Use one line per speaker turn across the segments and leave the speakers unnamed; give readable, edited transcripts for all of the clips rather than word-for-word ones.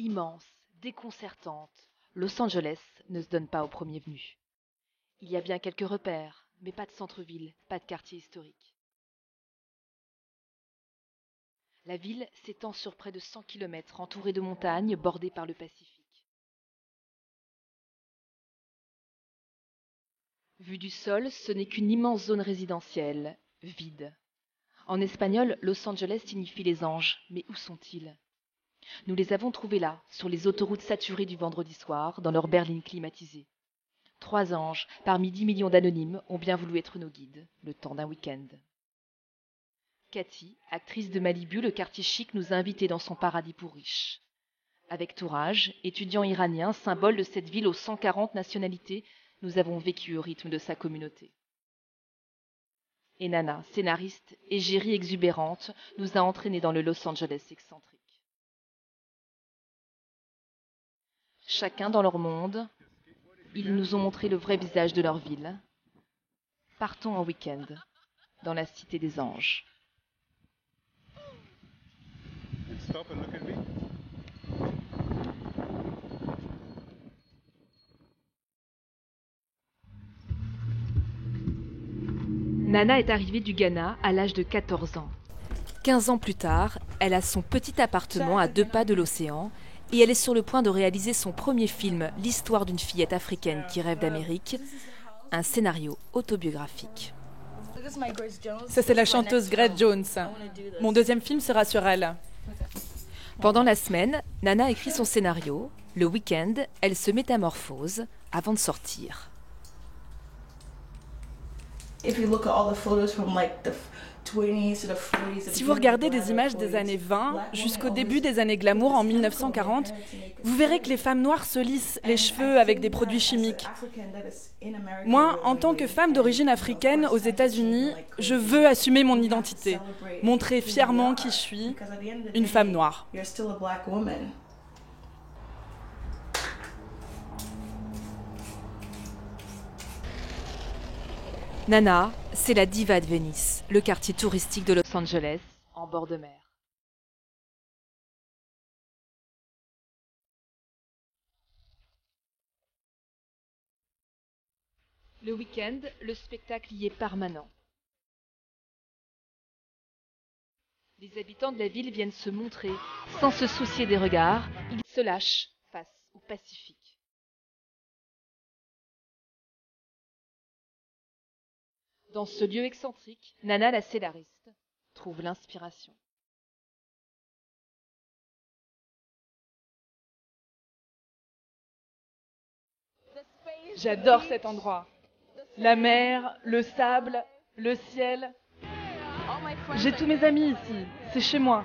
Immense, déconcertante, Los Angeles ne se donne pas au premier venu. Il y a bien quelques repères, mais pas de centre-ville, pas de quartier historique. La ville s'étend sur près de 100 km, entourée de montagnes, bordée par le Pacifique. Vue du sol, ce n'est qu'une immense zone résidentielle, vide. En espagnol, Los Angeles signifie les anges, mais où sont-ils? Nous les avons trouvés là, sur les autoroutes saturées du vendredi soir, dans leur berline climatisée. 3 anges, parmi 10 millions d'anonymes, ont bien voulu être nos guides, le temps d'un week-end. Cathy, actrice de Malibu, le quartier chic, nous a invités dans son paradis pour riches. Avec Touraj, étudiant iranien, symbole de cette ville aux 140 nationalités, nous avons vécu au rythme de sa communauté. Et Nana, scénariste, égérie exubérante, nous a entraînés dans le Los Angeles excentrique. Chacun dans leur monde, ils nous ont montré le vrai visage de leur ville. Partons en week-end, dans la cité des anges. Nana est arrivée du Ghana à l'âge de 14 ans. 15 ans plus tard, elle a son petit appartement à 2 pas de l'océan et elle est sur le point de réaliser son premier film, l'histoire d'une fillette africaine qui rêve d'Amérique, un scénario autobiographique.
Ça, c'est la chanteuse Grace Jones. Mon deuxième film sera sur elle.
Pendant la semaine, Nana écrit son scénario. Le week-end, elle se métamorphose avant de sortir.
Si vous regardez des images des années 20 jusqu'au début des années glamour en 1940, vous verrez que les femmes noires se lissent les cheveux avec des produits chimiques. Moi, en tant que femme d'origine africaine aux États-Unis, je veux assumer mon identité, montrer fièrement qui je suis, une femme noire.
Nana, c'est la diva de Venice, le quartier touristique de Los Angeles, en bord de mer. Le week-end, le spectacle y est permanent. Les habitants de la ville viennent se montrer, sans se soucier des regards, ils se lâchent face au Pacifique. Dans ce lieu excentrique, Nana, la scénariste, trouve l'inspiration.
J'adore cet endroit. La mer, le sable, le ciel. J'ai tous mes amis ici, c'est chez moi.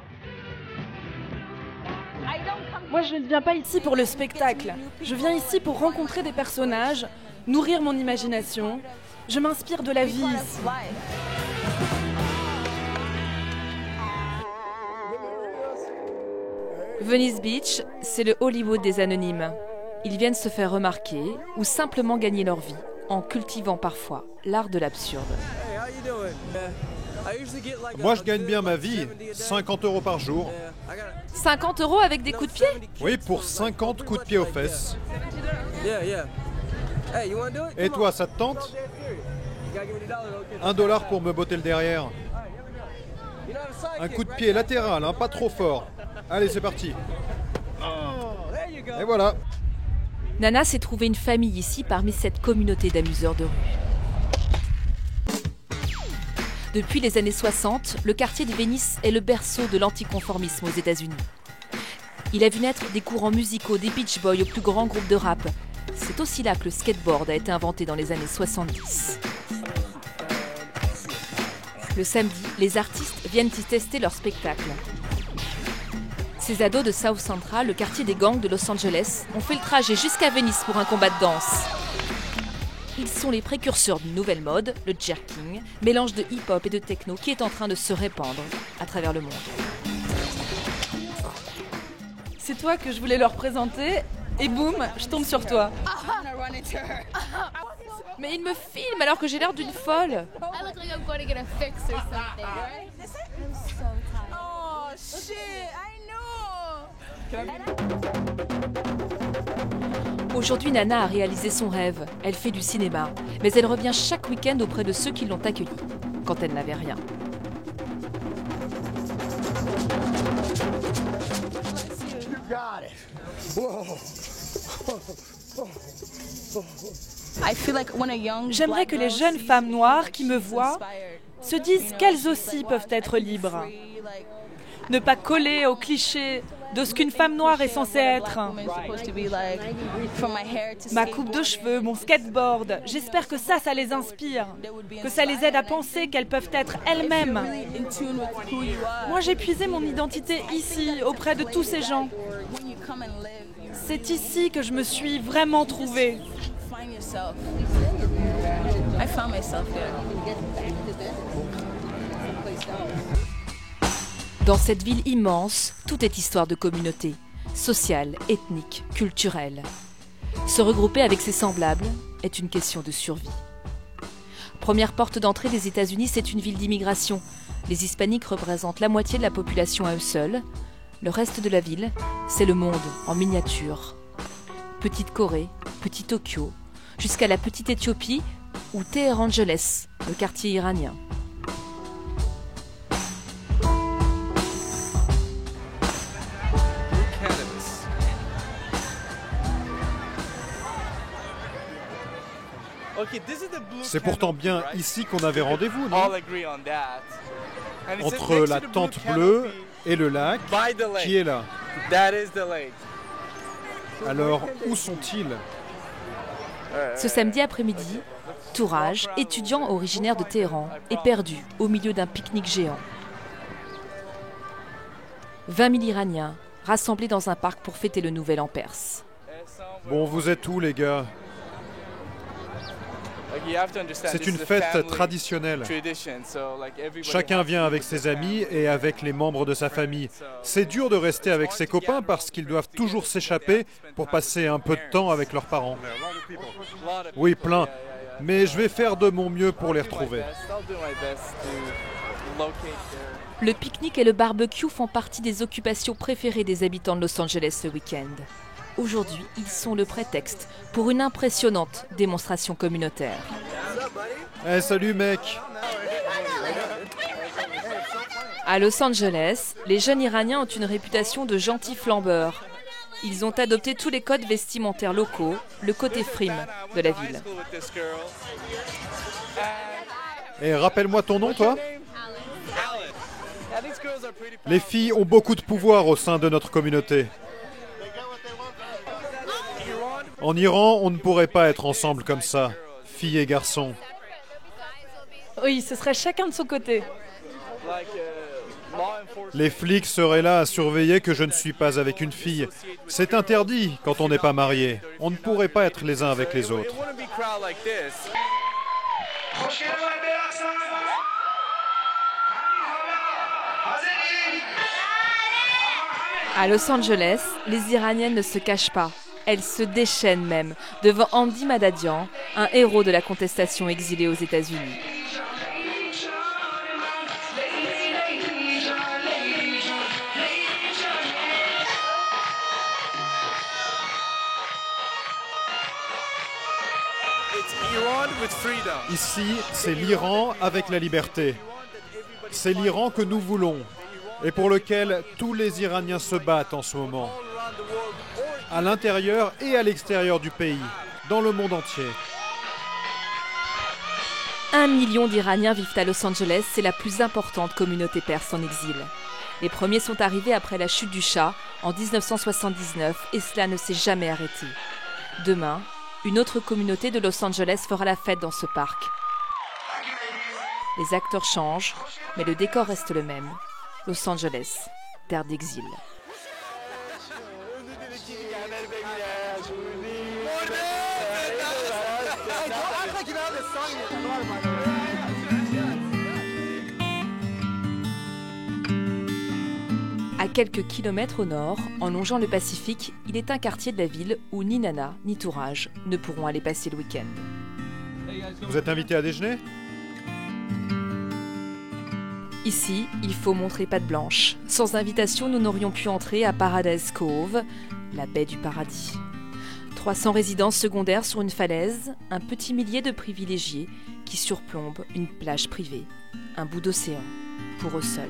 Moi, je ne viens pas ici pour le spectacle. Je viens ici pour rencontrer des personnages, nourrir mon imagination. Je m'inspire de la vie ici.
Venice Beach, c'est le Hollywood des anonymes. Ils viennent se faire remarquer ou simplement gagner leur vie, en cultivant parfois l'art de l'absurde.
Moi, je gagne bien ma vie, 50 € par jour.
50 € avec des coups de pied?
Oui, pour 50 coups de pied aux fesses. Et toi, ça te tente? 1 $ pour me botter le derrière. Un coup de pied latéral, hein, pas trop fort. Allez, c'est parti. Et voilà.
Nana s'est trouvée une famille ici parmi cette communauté d'amuseurs de rue. Depuis les années 60, le quartier de Venice est le berceau de l'anticonformisme aux États-Unis. Il a vu naître des courants musicaux, des Beach Boys aux plus grands groupes de rap. C'est aussi là que le skateboard a été inventé dans les années 70. Le samedi, les artistes viennent y tester leur spectacle. Ces ados de South Central, le quartier des gangs de Los Angeles, ont fait le trajet jusqu'à Venise pour un combat de danse. Ils sont les précurseurs d'une nouvelle mode, le jerking, mélange de hip-hop et de techno qui est en train de se répandre à travers le monde.
C'est toi que je voulais leur présenter, et boum, je tombe sur toi.
Mais il me filme alors que j'ai l'air d'une folle. Aujourd'hui, Nana a réalisé son rêve. Elle fait du cinéma, mais elle revient chaque week-end auprès de ceux qui l'ont accueillie, quand elle n'avait rien.
J'aimerais que les jeunes femmes noires qui me voient se disent qu'elles aussi peuvent être libres. Ne pas coller aux clichés de ce qu'une femme noire est censée être. Ma coupe de cheveux, mon skateboard, j'espère que ça les inspire, que ça les aide à penser qu'elles peuvent être elles-mêmes. Moi, j'ai puisé mon identité ici, auprès de tous ces gens. C'est ici que je me suis vraiment trouvée.
Dans cette ville immense, tout est histoire de communauté, sociale, ethnique, culturelle. Se regrouper avec ses semblables est une question de survie. Première porte d'entrée des États-Unis, c'est une ville d'immigration. Les hispaniques représentent la moitié de la population à eux seuls. Le reste de la ville, c'est le monde en miniature. Petite Corée, petit Tokyo, jusqu'à la petite Éthiopie ou Téhéran, le quartier iranien.
C'est pourtant bien ici qu'on avait rendez-vous, non? Entre la tente bleue et le lac, qui est là. Alors, où sont-ils?
Ce samedi après-midi, Touraj, étudiant originaire de Téhéran, est perdu au milieu d'un pique-nique géant. 20 000 Iraniens rassemblés dans un parc pour fêter le Nouvel An perse.
Bon, vous êtes où, les gars? C'est une fête traditionnelle. Chacun vient avec ses amis et avec les membres de sa famille. C'est dur de rester avec ses copains parce qu'ils doivent toujours s'échapper pour passer un peu de temps avec leurs parents. Oui, plein. Mais je vais faire de mon mieux pour les retrouver.
Le pique-nique et le barbecue font partie des occupations préférées des habitants de Los Angeles ce week-end. Aujourd'hui, ils sont le prétexte pour une impressionnante démonstration communautaire.
Eh, salut mec!
À Los Angeles, les jeunes Iraniens ont une réputation de gentils flambeurs. Ils ont adopté tous les codes vestimentaires locaux, le côté frime de la ville.
Et rappelle-moi ton nom, toi? Les filles ont beaucoup de pouvoir au sein de notre communauté. En Iran, on ne pourrait pas être ensemble comme ça, filles et garçons.
Oui, ce serait chacun de son côté.
Les flics seraient là à surveiller que je ne suis pas avec une fille. C'est interdit quand on n'est pas marié. On ne pourrait pas être les uns avec les autres.
À Los Angeles, les Iraniennes ne se cachent pas. Elles se déchaînent même devant Andy Madadian, un héros de la contestation exilé aux États-Unis.
Ici, c'est l'Iran avec la liberté. C'est l'Iran que nous voulons et pour lequel tous les Iraniens se battent en ce moment. À l'intérieur et à l'extérieur du pays, dans le monde entier.
1 million d'Iraniens vivent à Los Angeles, c'est la plus importante communauté perse en exil. Les premiers sont arrivés après la chute du Shah en 1979 et cela ne s'est jamais arrêté. Demain, une autre communauté de Los Angeles fera la fête dans ce parc. Les acteurs changent, mais le décor reste le même. Los Angeles, terre d'exil. À quelques kilomètres au nord, en longeant le Pacifique, il est un quartier de la ville où ni Nana ni Touraj ne pourront aller passer le week-end.
Vous êtes invité à déjeuner?
Ici, il faut montrer patte blanche. Sans invitation, nous n'aurions pu entrer à Paradise Cove, la baie du paradis. 300 résidences secondaires sur une falaise, un petit millier de privilégiés qui surplombent une plage privée, un bout d'océan, pour eux seuls.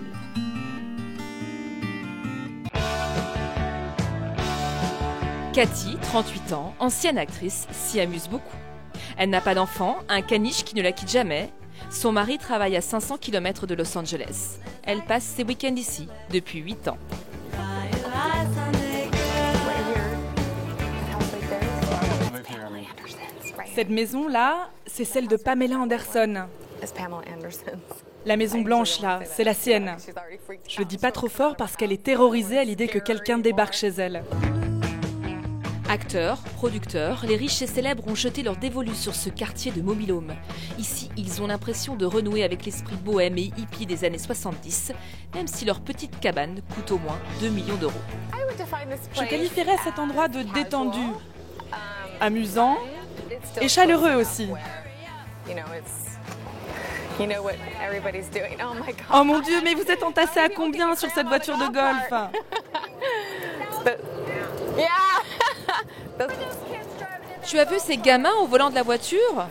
Cathy, 38 ans, ancienne actrice, s'y amuse beaucoup. Elle n'a pas d'enfant, un caniche qui ne la quitte jamais. Son mari travaille à 500 km de Los Angeles. Elle passe ses week-ends ici depuis 8 ans.
Cette maison-là, c'est celle de Pamela Anderson. La maison blanche, là, c'est la sienne. Je le dis pas trop fort parce qu'elle est terrorisée à l'idée que quelqu'un débarque chez elle.
Acteurs, producteurs, les riches et célèbres ont jeté leur dévolu sur ce quartier de Mobile Home. Ici, ils ont l'impression de renouer avec l'esprit bohème et hippie des années 70, même si leur petite cabane coûte au moins 2 millions d'euros.
Je qualifierais cet endroit de détendu, amusant et chaleureux aussi. Oh mon Dieu, mais vous êtes entassés à combien sur cette voiture de golf?
Tu as vu ces gamins au volant de la voiture?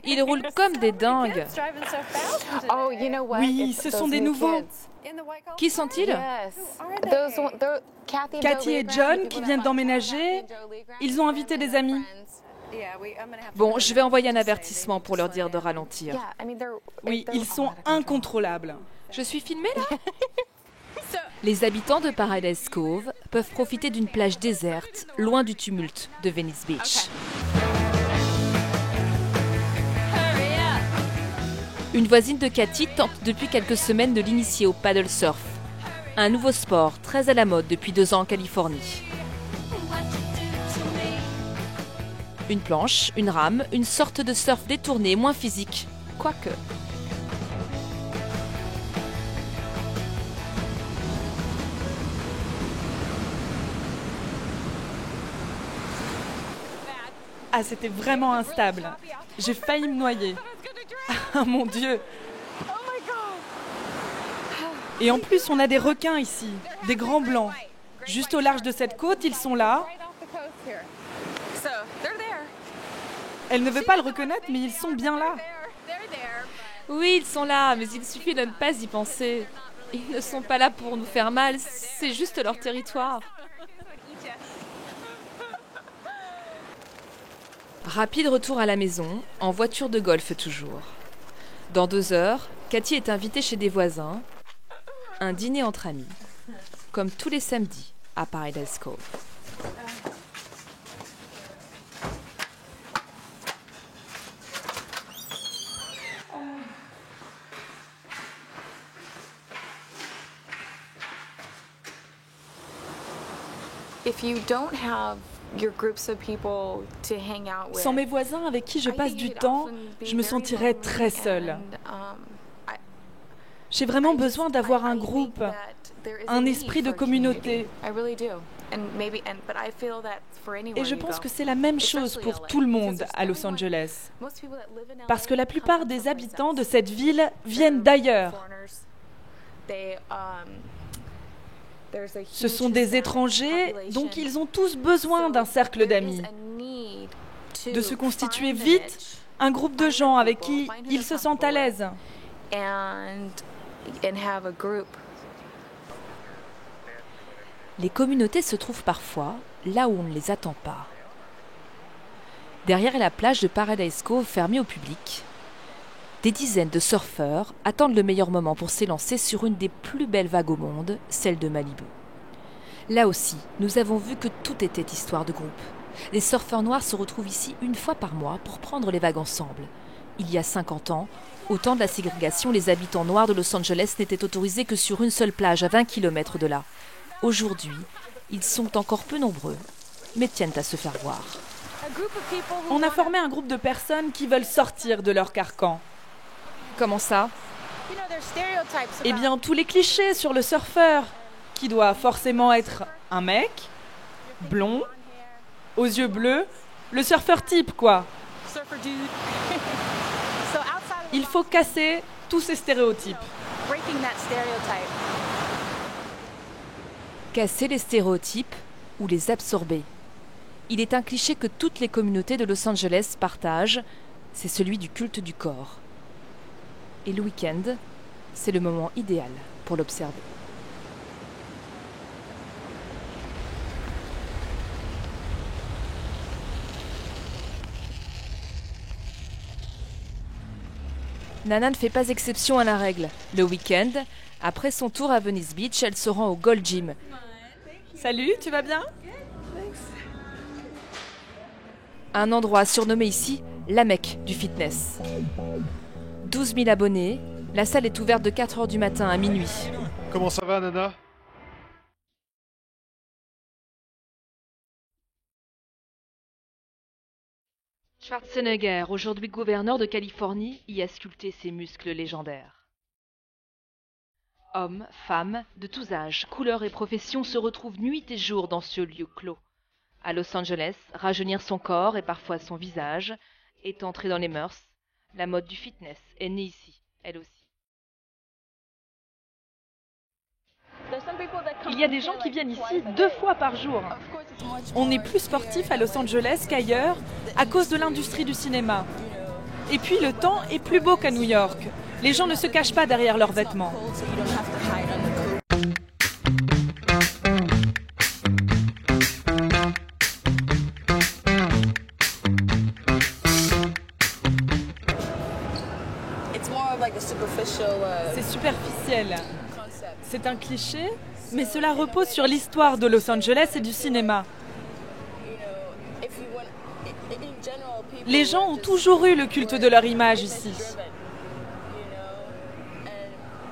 Ils roulent comme des dingues.
Oui, ce sont des nouveaux.
Qui sont-ils?
Cathy et John qui viennent d'emménager. Ils ont invité des amis.
Bon, je vais envoyer un avertissement pour leur dire de ralentir.
Oui, ils sont incontrôlables.
Je suis filmée là? Les habitants de Paradise Cove peuvent profiter d'une plage déserte, loin du tumulte de Venice Beach. Une voisine de Cathy tente depuis quelques semaines de l'initier au paddle surf, un nouveau sport très à la mode depuis 2 ans en Californie. Une planche, une rame, une sorte de surf détourné, moins physique, quoique.
Ah, c'était vraiment instable. J'ai failli me noyer. Ah mon Dieu. Et en plus, on a des requins ici, des grands blancs. Juste au large de cette côte, ils sont là. Elle ne veut pas le reconnaître, mais ils sont bien là.
Oui, ils sont là, mais il suffit de ne pas y penser. Ils ne sont pas là pour nous faire mal, c'est juste leur territoire. Rapide retour à la maison, en voiture de golf toujours. Dans 2 heures, Cathy est invitée chez des voisins. Un dîner entre amis, comme tous les samedis à Paradise Cove.
Sans mes voisins avec qui je passe du temps, je me sentirais très seule. J'ai vraiment besoin d'avoir un groupe, un esprit de communauté. Et je pense que c'est la même chose pour tout le monde à Los Angeles. Parce que la plupart des habitants de cette ville viennent d'ailleurs. Ce sont des étrangers, donc ils ont tous besoin d'un cercle d'amis. De se constituer vite un groupe de gens avec qui ils se sentent à l'aise.
Les communautés se trouvent parfois là où on ne les attend pas. Derrière la plage de Paradise Cove fermée au public, des dizaines de surfeurs attendent le meilleur moment pour s'élancer sur une des plus belles vagues au monde, celle de Malibu. Là aussi, nous avons vu que tout était histoire de groupe. Les surfeurs noirs se retrouvent ici 1 fois par mois pour prendre les vagues ensemble. Il y a 50 ans, au temps de la ségrégation, les habitants noirs de Los Angeles n'étaient autorisés que sur une seule plage à 20 km de là. Aujourd'hui, ils sont encore peu nombreux, mais tiennent à se faire voir.
On a formé un groupe de personnes qui veulent sortir de leur carcan.
Comment ça?
Eh bien, tous les clichés sur le surfeur, qui doit forcément être un mec, blond, aux yeux bleus, le surfeur type, quoi. Il faut casser tous ces stéréotypes.
Casser les stéréotypes ou les absorber. Il est un cliché que toutes les communautés de Los Angeles partagent, c'est celui du culte du corps. Et le week-end, c'est le moment idéal pour l'observer. Nana ne fait pas exception à la règle. Le week-end, après son tour à Venice Beach, elle se rend au Gold Gym.
Salut, tu vas bien?
Un endroit surnommé ici la Mecque du fitness. 12 000 abonnés, la salle est ouverte de 4 h du matin à minuit.
Comment ça va, Nana?
Schwarzenegger, aujourd'hui gouverneur de Californie, y a sculpté ses muscles légendaires. Hommes, femmes, de tous âges, couleurs et professions se retrouvent nuit et jour dans ce lieu clos. À Los Angeles, rajeunir son corps et parfois son visage est entré dans les mœurs. La mode du fitness est née ici, elle aussi.
Il y a des gens qui viennent ici 2 fois par jour. On est plus sportif à Los Angeles qu'ailleurs à cause de l'industrie du cinéma. Et puis le temps est plus beau qu'à New York. Les gens ne se cachent pas derrière leurs vêtements. C'est superficiel. C'est un cliché, mais cela repose sur l'histoire de Los Angeles et du cinéma. Les gens ont toujours eu le culte de leur image ici.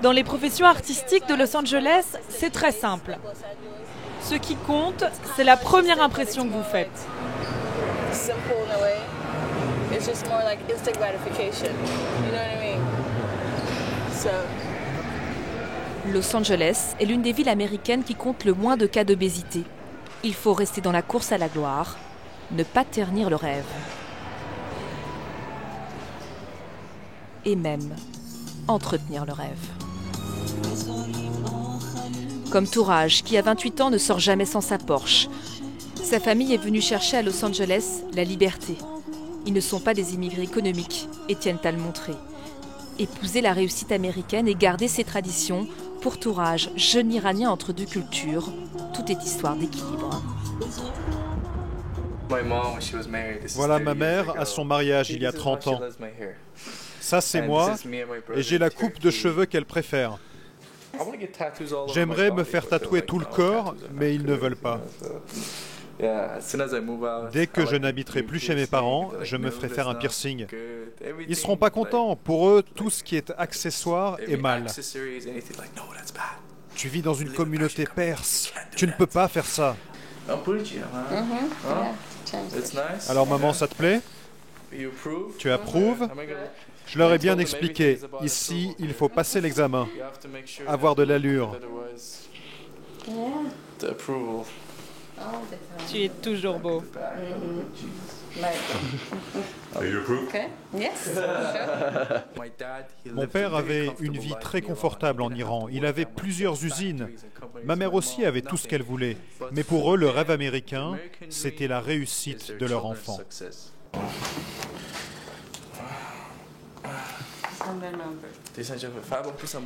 Dans les professions artistiques de Los Angeles, c'est très simple. Ce qui compte, c'est la première impression que vous faites.
Los Angeles est l'une des villes américaines qui compte le moins de cas d'obésité. Il faut rester dans la course à la gloire, ne pas ternir le rêve. Et même entretenir le rêve. Comme Tourage, qui à 28 ans ne sort jamais sans sa Porsche. Sa famille est venue chercher à Los Angeles la liberté. Ils ne sont pas des immigrés économiques, et tiennent à le montrer. Épouser la réussite américaine et garder ses traditions, pour Tourage, jeune Iranien entre 2 cultures, tout est histoire d'équilibre.
Voilà ma mère à son mariage il y a 30 ans. Ça c'est moi, et j'ai la coupe de cheveux qu'elle préfère. J'aimerais me faire tatouer tout le corps, mais ils ne veulent pas. Dès que je n'habiterai plus chez mes parents, je me ferai faire un piercing. Ils ne seront pas contents. Pour eux, tout ce qui est accessoire est mal. Tu vis dans une communauté perse. Tu ne peux pas faire ça. Alors maman, ça te plaît? Tu approuves? Je leur ai bien expliqué. Ici, il faut passer l'examen. Avoir de l'allure.
Tu es toujours beau.
Mon père avait une vie très confortable en Iran. Il avait plusieurs usines. Ma mère aussi avait tout ce qu'elle voulait. Mais pour eux, le rêve américain, c'était la réussite de leur enfant.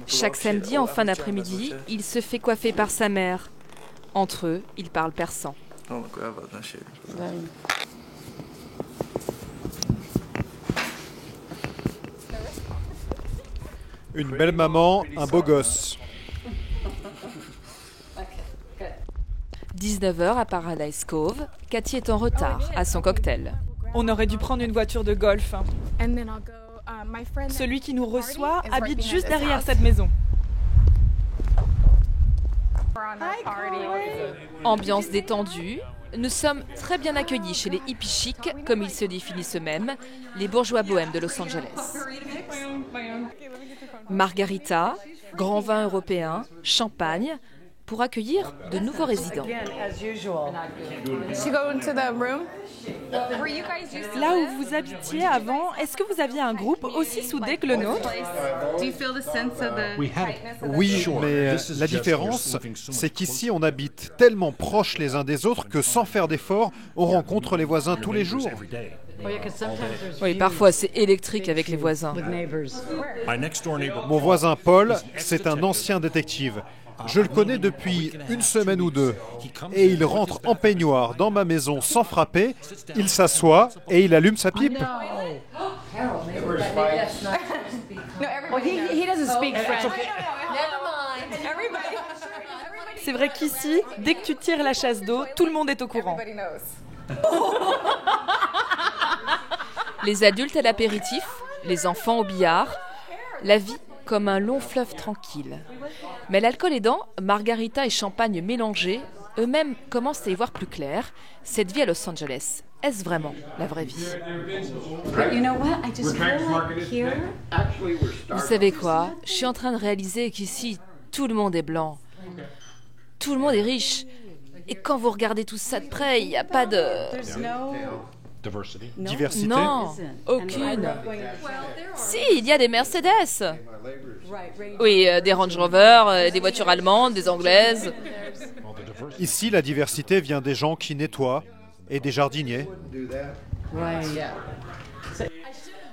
Chaque samedi, en fin d'après-midi, il se fait coiffer par sa mère. Entre eux, ils parlent persan.
Une belle maman, un beau gosse.
19h à Paradise Cove, Cathy est en retard à son cocktail.
On aurait dû prendre une voiture de golf. Celui qui nous reçoit habite juste derrière cette maison.
Ambiance détendue. Nous sommes très bien accueillis chez les hippies chics, comme ils se définissent eux-mêmes, les bourgeois bohèmes de Los Angeles. Margarita, grand vin européen, champagne. pour accueillir de nouveaux résidents.
Là où vous habitiez avant, est-ce que vous aviez un groupe aussi soudé que le nôtre?
Oui, mais la différence, c'est qu'ici, on habite tellement proches les uns des autres que sans faire d'efforts, on rencontre les voisins tous les jours.
Oui, parfois c'est électrique avec les voisins.
Mon voisin Paul, c'est un ancien détective. Je le connais depuis une semaine ou deux. Et il rentre en peignoir dans ma maison sans frapper, il s'assoit et il allume sa pipe.
C'est vrai qu'ici, dès que tu tires la chasse d'eau, tout le monde est au courant.
Les adultes à l'apéritif, les enfants au billard, la vie comme un long fleuve tranquille. Mais l'alcool aidant, margarita et champagne mélangés, eux-mêmes commencent à y voir plus clair. Cette vie à Los Angeles, est-ce vraiment la vraie vie? Vous savez quoi? Je suis en train de réaliser qu'ici, tout le monde est blanc. Tout le monde est riche. Et quand vous regardez tout ça de près, il n'y a pas de...
Diversité?
Non, aucune. Si, il y a des Mercedes. Oui, des Range Rover, des voitures allemandes, des anglaises.
Ici, la diversité vient des gens qui nettoient et des jardiniers.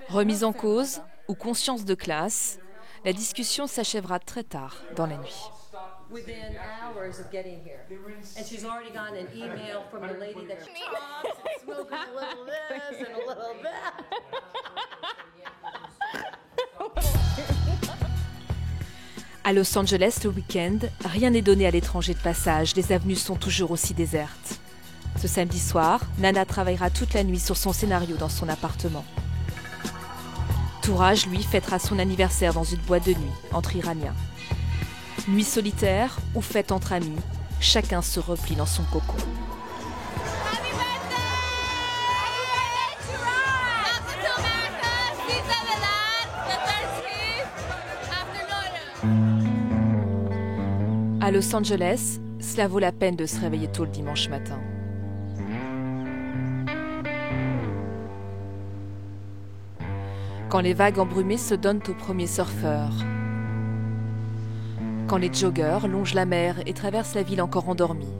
Remise en cause ou conscience de classe, la discussion s'achèvera très tard dans la nuit.
Within hours of getting here. And she's already gotten an email from the lady that she talks and smoking a little this and a little that.
À Los Angeles, le week-end, rien n'est donné à l'étranger de passage. Les avenues sont toujours aussi désertes. Ce samedi soir, Nana travaillera toute la nuit sur son scénario dans son appartement. Tourage, lui, fêtera son anniversaire dans une boîte de nuit, entre Iraniens. Nuit solitaire ou fête entre amis, chacun se replie dans son cocon. À Los Angeles, cela vaut la peine de se réveiller tôt le dimanche matin. Quand les vagues embrumées se donnent aux premiers surfeurs. Quand les joggeurs longent la mer et traversent la ville encore endormie.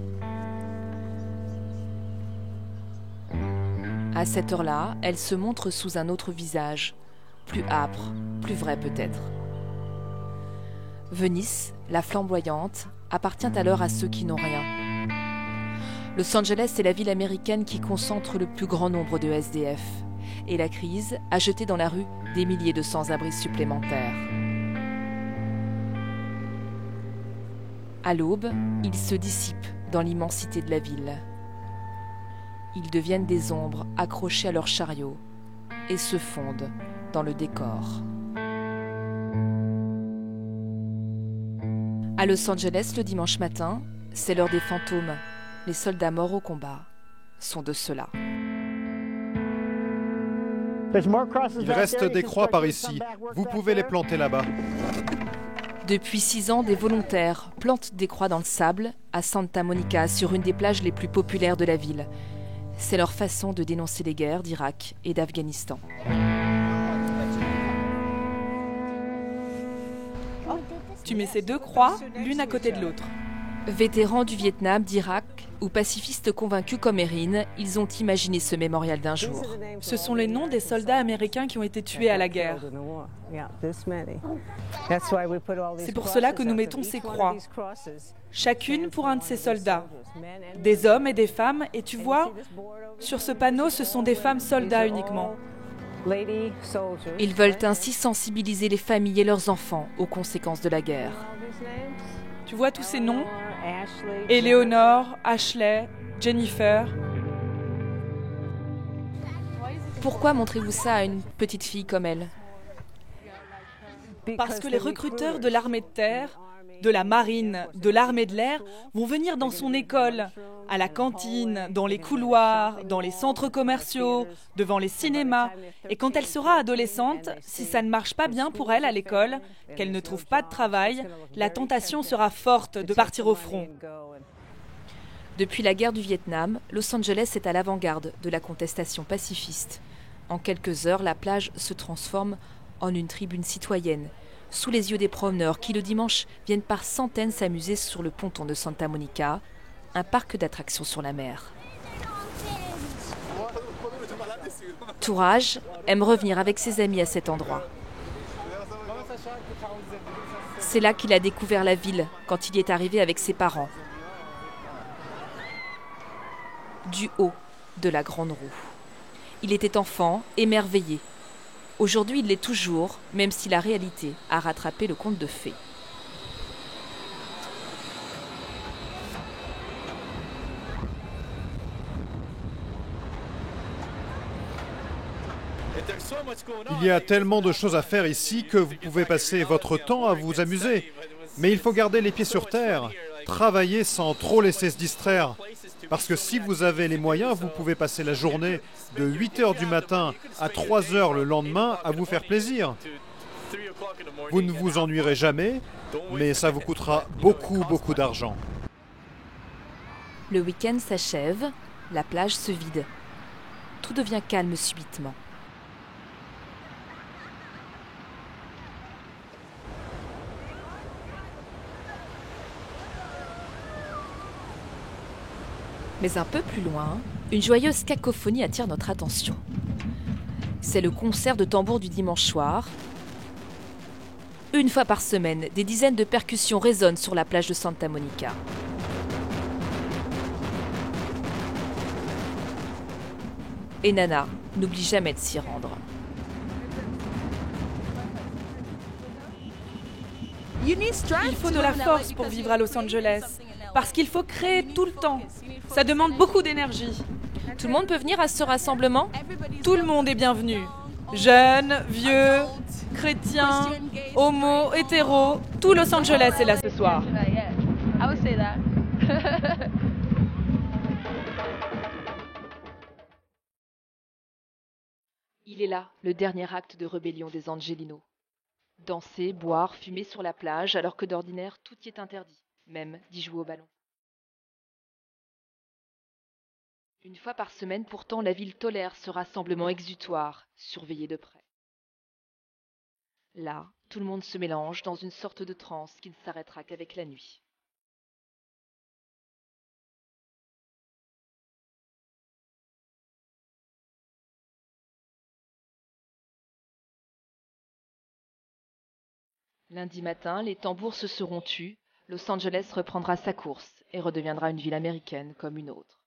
À cette heure-là, elle se montre sous un autre visage, plus âpre, plus vrai peut-être. Venice, la flamboyante, appartient alors à ceux qui n'ont rien. Los Angeles est la ville américaine qui concentre le plus grand nombre de SDF. Et la crise a jeté dans la rue des milliers de sans-abri supplémentaires. À l'aube, ils se dissipent dans l'immensité de la ville. Ils deviennent des ombres accrochées à leurs chariots et se fondent dans le décor. À Los Angeles, le dimanche matin, c'est l'heure des fantômes. Les soldats morts au combat sont de ceux-là.
Il reste des croix par ici. Vous pouvez les planter là-bas.
Depuis 6 ans, des volontaires plantent des croix dans le sable à Santa Monica, sur une des plages les plus populaires de la ville. C'est leur façon de dénoncer les guerres d'Irak et d'Afghanistan.
Tu mets ces deux croix, l'une à côté de l'autre.
Vétérans du Vietnam, d'Irak ou pacifistes convaincus comme Erin, ils ont imaginé ce mémorial d'un jour.
Ce sont les noms des soldats américains qui ont été tués à la guerre. C'est pour cela que nous mettons ces croix, chacune pour un de ces soldats. Des hommes et des femmes, et tu vois, sur ce panneau, ce sont des femmes soldats uniquement.
Ils veulent ainsi sensibiliser les familles et leurs enfants aux conséquences de la guerre.
Tu vois tous ces noms? Eleanor, Ashley, Jennifer.
Pourquoi montrez-vous ça à une petite fille comme elle?
Parce que les recruteurs de l'armée de terre de la marine, de l'armée de l'air vont venir dans son école, à la cantine, dans les couloirs, dans les centres commerciaux, devant les cinémas. Et quand elle sera adolescente, si ça ne marche pas bien pour elle à l'école, qu'elle ne trouve pas de travail, la tentation sera forte de partir au front.
Depuis la guerre du Vietnam, Los Angeles est à l'avant-garde de la contestation pacifiste. En quelques heures, la plage se transforme en une tribune citoyenne, sous les yeux des promeneurs qui, le dimanche, viennent par centaines s'amuser sur le ponton de Santa Monica, un parc d'attractions sur la mer. Tourage aime revenir avec ses amis à cet endroit. C'est là qu'il a découvert la ville, quand il y est arrivé avec ses parents. Du haut de la grande roue. Il était enfant, émerveillé. Aujourd'hui, il l'est toujours, même si la réalité a rattrapé le conte de fées.
Il y a tellement de choses à faire ici que vous pouvez passer votre temps à vous amuser. Mais il faut garder les pieds sur terre, travailler sans trop laisser se distraire. Parce que si vous avez les moyens, vous pouvez passer la journée de 8h du matin à 3h le lendemain à vous faire plaisir. Vous ne vous ennuierez jamais, mais ça vous coûtera beaucoup d'argent.
Le week-end s'achève, la plage se vide. Tout devient calme subitement. Mais un peu plus loin, une joyeuse cacophonie attire notre attention. C'est le concert de tambour du dimanche soir. Une fois par semaine, des dizaines de percussions résonnent sur la plage de Santa Monica. Et Nana n'oublie jamais de s'y rendre.
Il faut de la force pour vivre à Los Angeles, parce qu'il faut créer tout le temps. Ça demande beaucoup d'énergie.
Tout le monde peut venir à ce rassemblement ?
Tout le monde est bienvenu. Jeunes, vieux, chrétiens, homo, hétéros, tout Los Angeles est là ce soir.
Il est là, le dernier acte de rébellion des Angelinos. Danser, boire, fumer sur la plage, alors que d'ordinaire, tout y est interdit, même d'y jouer au ballon. Une fois par semaine, pourtant, la ville tolère ce rassemblement exutoire, surveillé de près. Là, tout le monde se mélange dans une sorte de transe qui ne s'arrêtera qu'avec la nuit. Lundi matin, les tambours se seront tus, Los Angeles reprendra sa course et redeviendra une ville américaine comme une autre.